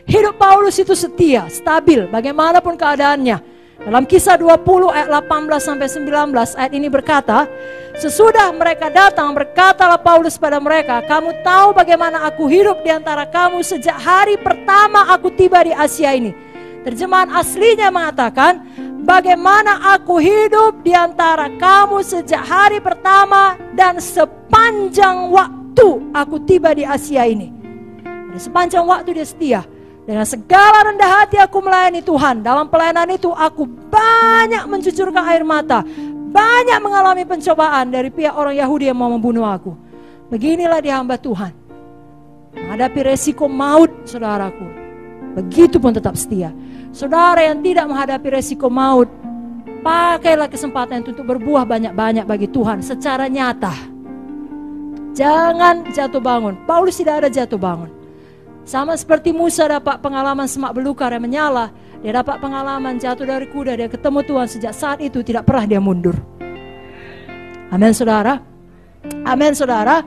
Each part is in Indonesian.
Hidup Paulus itu setia, stabil, bagaimanapun keadaannya. Dalam Kisah 20 ayat 18-19 ayat ini berkata, sesudah mereka datang, berkatalah Paulus pada mereka, kamu tahu bagaimana aku hidup di antara kamu sejak hari pertama aku tiba di Asia ini. Terjemahan aslinya mengatakan, bagaimana aku hidup di antara kamu sejak hari pertama dan sepanjang waktu aku tiba di Asia ini. Dan sepanjang waktu dia setia. Dengan segala rendah hati aku melayani Tuhan. Dalam pelayanan itu aku banyak mencucurkan air mata. Banyak mengalami pencobaan dari pihak orang Yahudi yang mau membunuh aku. Beginilah dia hamba Tuhan. Menghadapi resiko maut, saudaraku. Begitupun tetap setia. Saudara yang tidak menghadapi resiko maut, pakailah kesempatan itu untuk berbuah banyak-banyak bagi Tuhan secara nyata. Jangan jatuh bangun. Paulus tidak ada jatuh bangun. Sama seperti Musa dapat pengalaman semak belukar yang menyala, dia dapat pengalaman jatuh dari kuda, dia ketemu Tuhan, sejak saat itu tidak pernah dia mundur. Amin saudara. Amin saudara.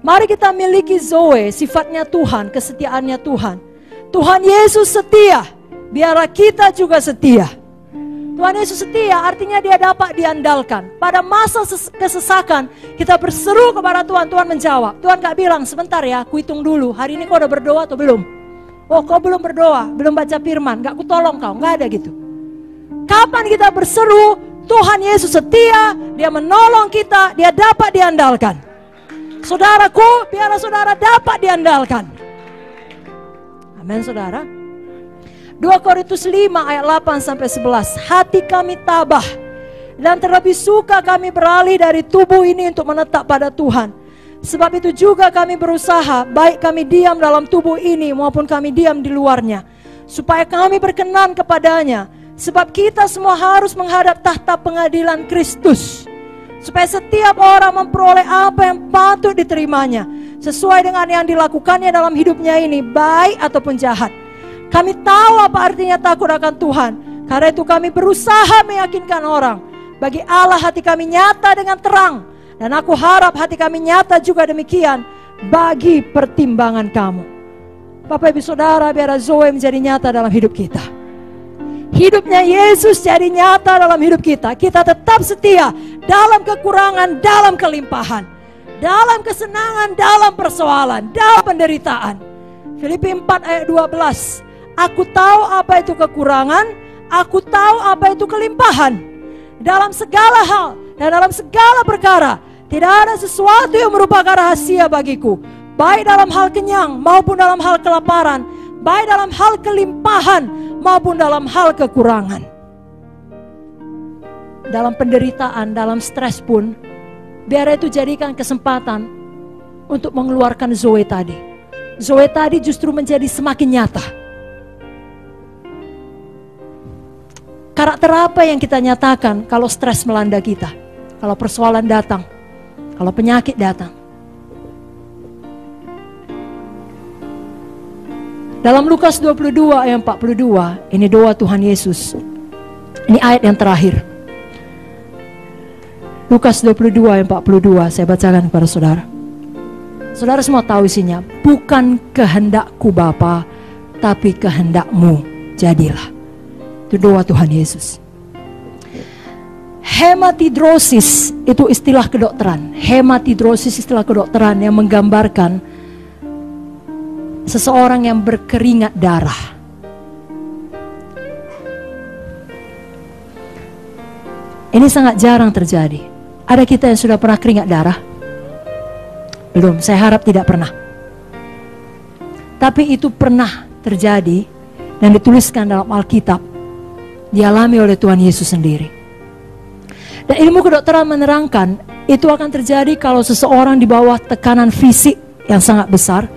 Mari kita miliki Zoe, sifatnya Tuhan, kesetiaannya Tuhan. Tuhan Yesus setia, biarlah kita juga setia. Tuhan Yesus setia artinya dia dapat diandalkan. Pada masa kesesakan kita berseru kepada Tuhan, Tuhan menjawab. Tuhan gak bilang sebentar ya, aku hitung dulu, hari ini kau udah berdoa atau belum? Oh kau belum berdoa, belum baca firman, gak kutolong kau, gak ada gitu. Kapan kita berseru, Tuhan Yesus setia, dia menolong kita, dia dapat diandalkan. Saudaraku, biarlah saudara dapat diandalkan. Amin saudara. 2 Korintus 5 ayat 8-11. Hati kami tabah dan terlebih suka kami beralih dari tubuh ini untuk menetap pada Tuhan. Sebab itu juga kami berusaha, baik kami diam dalam tubuh ini maupun kami diam di luarnya, supaya kami berkenan kepadanya. Sebab kita semua harus menghadap tahta pengadilan Kristus, supaya setiap orang memperoleh apa yang patut diterimanya, sesuai dengan yang dilakukannya dalam hidupnya ini, baik ataupun jahat. Kami tahu apa artinya takut akan Tuhan. Karena itu kami berusaha meyakinkan orang. Bagi Allah hati kami nyata dengan terang. Dan aku harap hati kami nyata juga demikian bagi pertimbangan kamu. Bapak ibu saudara, biar Zoe menjadi nyata dalam hidup kita. Hidupnya Yesus jadi nyata dalam hidup kita. Kita tetap setia dalam kekurangan, dalam kelimpahan, dalam kesenangan, dalam persoalan, dalam penderitaan. Filipi 4 ayat 12. Aku tahu apa itu kekurangan, aku tahu apa itu kelimpahan. Dalam segala hal dan dalam segala perkara, tidak ada sesuatu yang merupakan rahasia bagiku. Baik dalam hal kenyang maupun dalam hal kelaparan, baik dalam hal kelimpahan maupun dalam hal kekurangan. Dalam penderitaan, dalam stres pun, biar itu jadikan kesempatan untuk mengeluarkan Zoe tadi. Zoe tadi justru menjadi semakin nyata. Karakter apa yang kita nyatakan kalau stres melanda kita? Kalau persoalan datang, kalau penyakit datang. Dalam Lukas 22 ayat 42, ini doa Tuhan Yesus. Ini ayat yang terakhir. Lukas 22 ayat 42, saya bacakan kepada saudara. Saudara semua tahu isinya. Bukan kehendakku Bapa, tapi kehendakmu jadilah. Itu doa Tuhan Yesus. Hematidrosis itu istilah kedokteran. Hematidrosis istilah kedokteran yang menggambarkan seseorang yang berkeringat darah. Ini sangat jarang terjadi. Ada kita yang sudah pernah keringat darah? Belum, saya harap tidak pernah. Tapi itu pernah terjadi dan dituliskan dalam Alkitab. Dialami oleh Tuhan Yesus sendiri. Dan ilmu kedokteran menerangkan itu akan terjadi kalau seseorang di bawah tekanan fisik yang sangat besar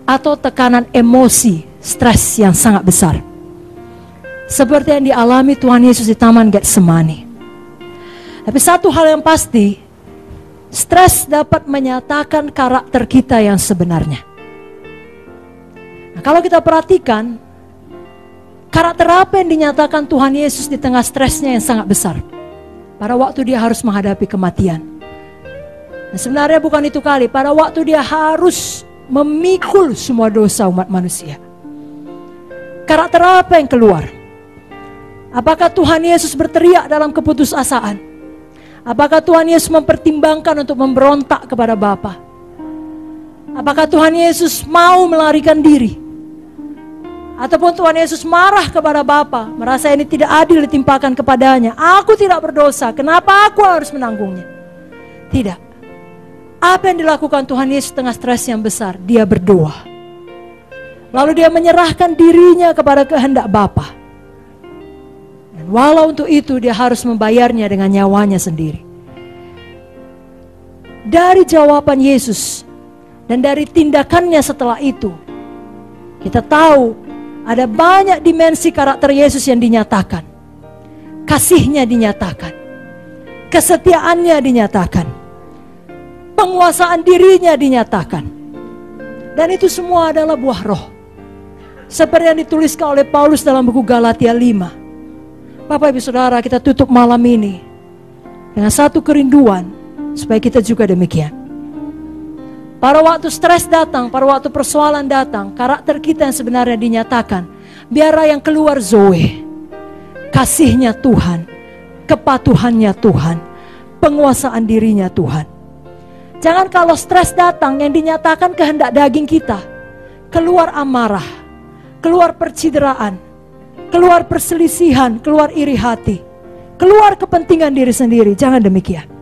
atau tekanan emosi, stres yang sangat besar. Seperti yang dialami Tuhan Yesus di Taman Getsemani. Tapi satu hal yang pasti, stres dapat menyatakan karakter kita yang sebenarnya. Nah, kalau kita perhatikan, karakter apa yang dinyatakan Tuhan Yesus di tengah stresnya yang sangat besar? Pada waktu dia harus menghadapi kematian. Nah, sebenarnya bukan itu kali. Pada waktu dia harus memikul semua dosa umat manusia. Karakter apa yang keluar? Apakah Tuhan Yesus berteriak dalam keputusasaan? Apakah Tuhan Yesus mempertimbangkan untuk memberontak kepada Bapa? Apakah Tuhan Yesus mau melarikan diri? Ataupun Tuhan Yesus marah kepada Bapa, merasa ini tidak adil ditimpakan kepadanya. Aku tidak berdosa, kenapa aku harus menanggungnya? Tidak. Apa yang dilakukan Tuhan Yesus tengah stres yang besar? Dia berdoa. Lalu dia menyerahkan dirinya kepada kehendak Bapa. Dan walau untuk itu dia harus membayarnya dengan nyawanya sendiri. Dari jawaban Yesus dan dari tindakannya setelah itu, kita tahu ada banyak dimensi karakter Yesus yang dinyatakan. Kasihnya dinyatakan, kesetiaannya dinyatakan, penguasaan dirinya dinyatakan. Dan itu semua adalah buah roh. Seperti yang dituliskan oleh Paulus dalam buku Galatia 5. Bapak Ibu Saudara, kita tutup malam ini dengan satu kerinduan supaya kita juga demikian. Pada waktu stres datang, pada waktu persoalan datang, karakter kita yang sebenarnya dinyatakan. Biarlah yang keluar Zoe, kasihnya Tuhan, kepatuhannya Tuhan, penguasaan dirinya Tuhan. Jangan kalau stres datang yang dinyatakan kehendak daging kita, keluar amarah, keluar percideraan, keluar perselisihan, keluar iri hati, keluar kepentingan diri sendiri. Jangan demikian.